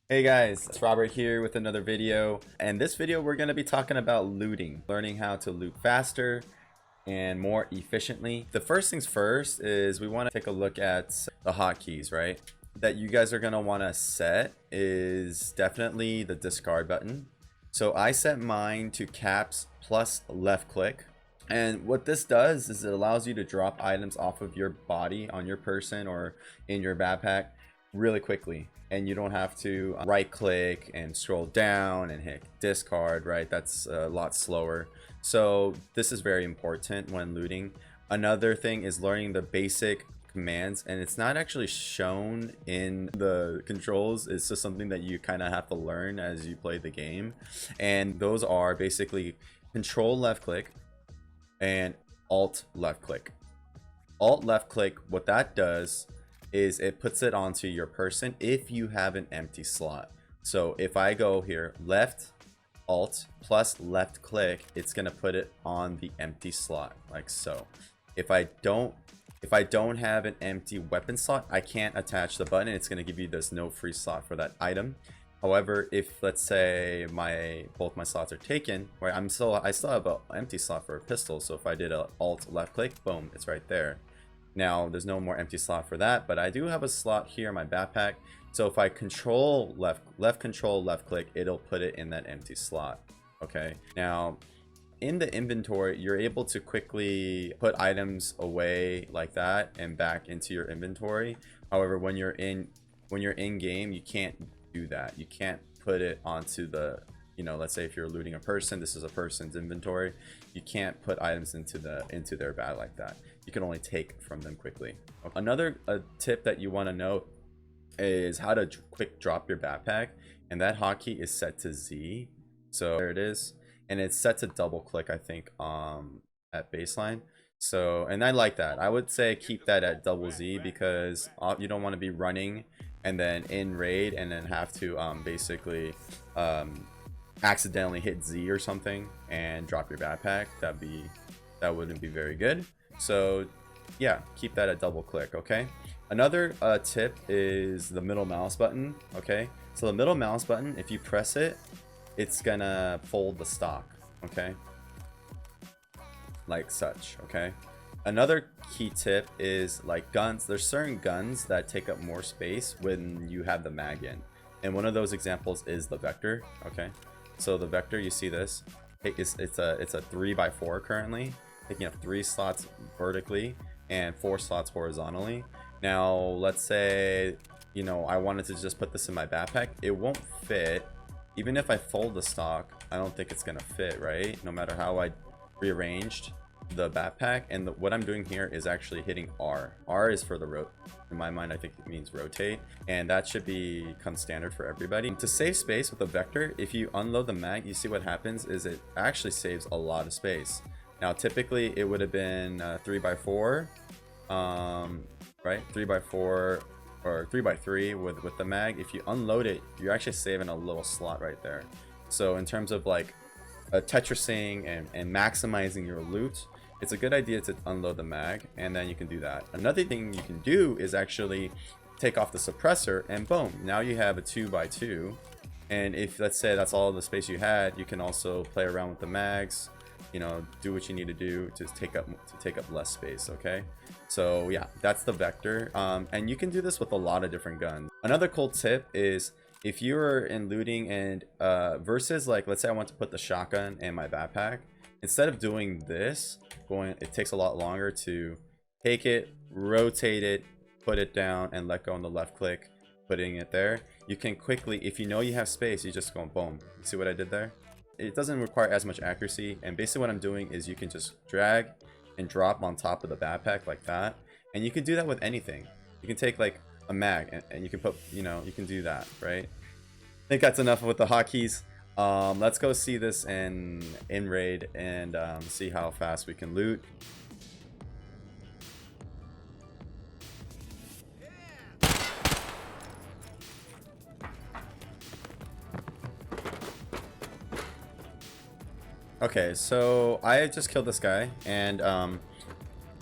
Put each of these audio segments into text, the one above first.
Hey guys, it's Robert here with another video. And this video we're going to be talking about looting, learning how to loot faster and more efficiently. The first things first is we want to take a look at the hotkeys, right? That you guys are going to want to set is definitely the discard button. So I set mine to caps plus left click. And what this does is it allows you to drop items off of your body on your person or in your backpack really quickly, and you don't have to right click and scroll down and hit discard, right? That's a lot slower. So this is very important when looting. Another thing is learning the basic commands, and it's not actually shown in the controls. It's just something that you kind of have to learn as you play the game, and those are basically control left click and alt left click. Alt left click, what that does is it puts it onto your person if you have an empty slot. So if I go here, left alt plus left click, it's gonna put it on the empty slot like so. If I don't have an empty weapon slot, I can't attach the button. It's gonna give you this no free slot for that item. However, if let's say both my slots are taken, right, I still have an empty slot for a pistol. So if I did a alt left click, boom, it's right there. Now there's no more empty slot for that, but I do have a slot here in my backpack. So if I control left control left click, it'll put it in that empty slot. Okay. Now in the inventory, you're able to quickly put items away like that and back into your inventory. However, when you're in game, you can't do that. You can't put it onto the, let's say if you're looting a person, this is a person's inventory, you can't put items into their bag like that. You can only take from them quickly. Another tip that you want to know is how to quick drop your backpack, and that hotkey is set to Z. So there it is, and it's set to double click, I think, at baseline. So, and I like that. I would say keep that at double Z because you don't want to be running and then in raid and then have to basically accidentally hit Z or something and drop your backpack. That wouldn't be very good. So yeah, keep that at double click. Okay, another tip is the middle mouse button. Okay, so the middle mouse button, if you press it, it's gonna fold the stock. Okay, like such. Okay, another key tip is like guns. There's certain guns that take up more space when you have the mag in, and one of those examples is the Vector. Okay, so the Vector, you see this, it's a 3x4 currently, taking up 3 slots vertically and 4 slots horizontally. Now let's say I wanted to just put this in my backpack. It won't fit. Even if I fold the stock, I don't think it's gonna fit, right? No matter how I rearranged the backpack. And what I'm doing here is actually hitting R. R is for the rotate. In my mind, I think it means rotate, and that should become standard for everybody. To save space with the Vector, if you unload the mag, you see what happens is it actually saves a lot of space. Now typically it would have been 3x4, right? 3x4 or 3x3 with the mag. If you unload it, you're actually saving a little slot right there. So in terms of like Tetrising and maximizing your loot, it's a good idea to unload the mag, and then you can do that. Another thing you can do is actually take off the suppressor, and boom, now you have a 2x2. And if let's say that's all the space you had, you can also play around with the mags, do what you need to do to take up less space. Okay, so yeah, that's the Vector, and you can do this with a lot of different guns. Another cool tip is if you're in looting and versus, like, let's say I want to put the shotgun in my backpack, instead of doing this, it takes a lot longer to take it, rotate it, put it down, and let go on the left click, putting it there. You can quickly, if you know you have space, you just go boom. See what I did there? It doesn't require as much accuracy, and basically what I'm doing is you can just drag and drop on top of the backpack like that, and you can do that with anything. You can take like a mag and you can put, you can do that, right? I think that's enough with the hotkeys. Let's go see this in raid and see how fast we can loot. Okay, so I just killed this guy, and I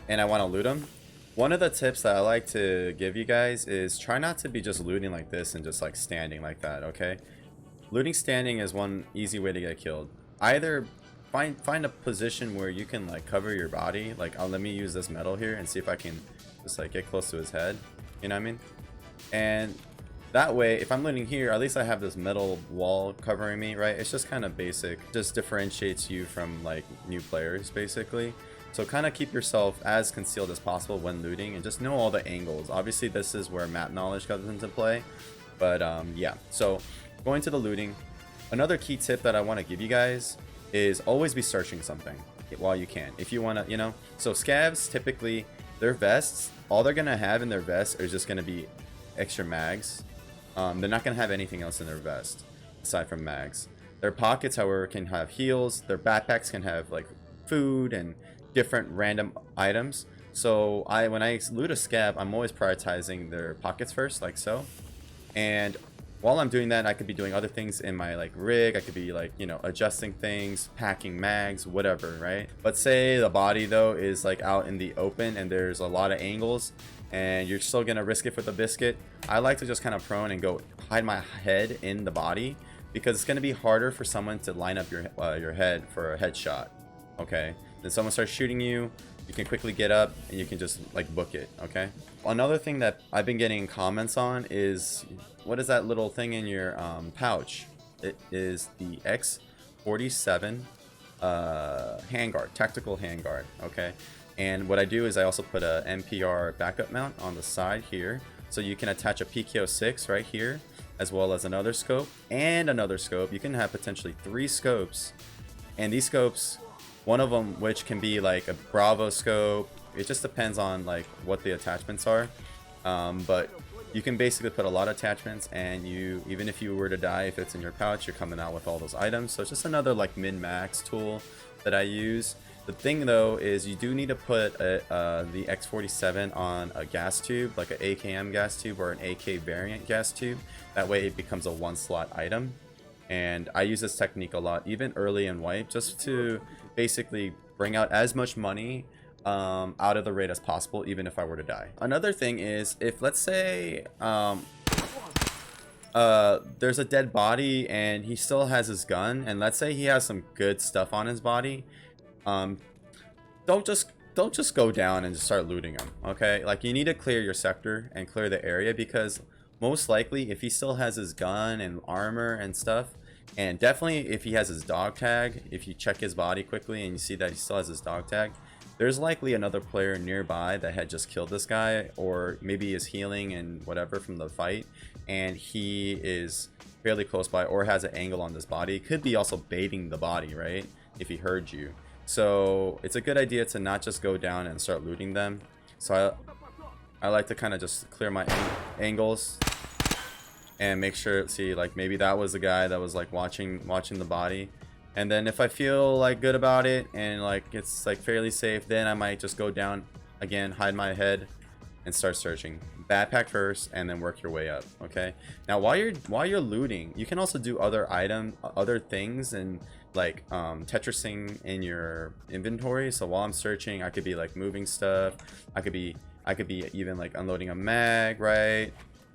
want to loot him. One of the tips that I like to give you guys is try not to be just looting like this and just like standing like that, okay? Looting standing is one easy way to get killed. Either find a position where you can like cover your body, like let me use this metal here and see if I can just like get close to his head, you know what I mean? And that way, if I'm looting here, at least I have this metal wall covering me, right? It's just kind of basic, just differentiates you from like new players basically. So kind of keep yourself as concealed as possible when looting and just know all the angles. Obviously this is where map knowledge comes into play, but yeah. So going to the looting, another key tip that I want to give you guys is always be searching something while you can. If you want to, you know, so scavs, typically their vests, all they're going to have in their vest is just going to be extra mags. They're not going to have anything else in their vest aside from mags. Their pockets, however, can have heals. Their backpacks can have like food and different random items. So when I loot a scav, I'm always prioritizing their pockets first, like so. And while I'm doing that, I could be doing other things in my like rig. I could be like, you know, adjusting things, packing mags, whatever, right? But say the body though is like out in the open and there's a lot of angles and you're still gonna risk it for the biscuit. I like to just kind of prone and go hide my head in the body because it's gonna be harder for someone to line up your head for a headshot. Okay, then someone starts shooting you, you can quickly get up and you can just like book it. Okay, another thing that I've been getting comments on is, what is that little thing in your pouch? It is the X47 handguard, tactical handguard. Okay, and what I do is I also put a NPR backup mount on the side here, so you can attach a PK06 right here, as well as another scope and another scope. You can have potentially 3 scopes, and these scopes, one of them which can be like a Bravo scope. It just depends on like what the attachments are, but you can basically put a lot of attachments, and you, even if you were to die, if it's in your pouch, you're coming out with all those items. So it's just another like min-max tool that I use. The thing though is you do need to put the X47 on a gas tube, like an AKM gas tube or an AK variant gas tube. That way it becomes a 1-slot item. And I use this technique a lot, even early in wipe, just to basically bring out as much money out of the raid as possible, even if I were to die. Another thing is, if let's say there's a dead body and he still has his gun, and let's say he has some good stuff on his body, don't just go down and just start looting him. Okay, like you need to clear your sector and clear the area, because most likely if he still has his gun and armor and stuff, and definitely if he has his dog tag, if you check his body quickly and you see that he still has his dog tag, there's likely another player nearby that had just killed this guy, or maybe is healing and whatever from the fight, and he is fairly close by or has an angle on this body. Could be also baiting the body, right, if he heard you. So it's a good idea to not just go down and start looting them. So I like to kind of just clear my angles and make sure, see, like maybe that was the guy that was like watching the body. And then if I feel like good about it and like it's like fairly safe, then I might just go down again, hide my head, and start searching. Backpack first and then work your way up. Okay, now while you're looting, you can also do other things, and like Tetrising in your inventory. So while I'm searching, I could be like moving stuff, I could be even like unloading a mag, right?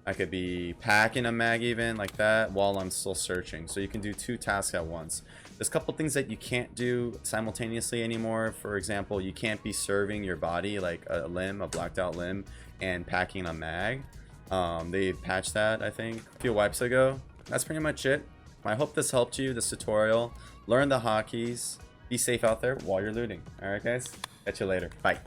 I could be packing a mag even like that while I'm still searching. So you can do 2 tasks at once. There's a couple things that you can't do simultaneously anymore. For example, you can't be serving your body like a blacked out limb, and packing a mag. They patched that, I think, a few wipes ago. That's pretty much it. I hope this helped you, this tutorial. Learn the hotkeys. Be safe out there while you're looting. Alright guys, catch you later. Bye.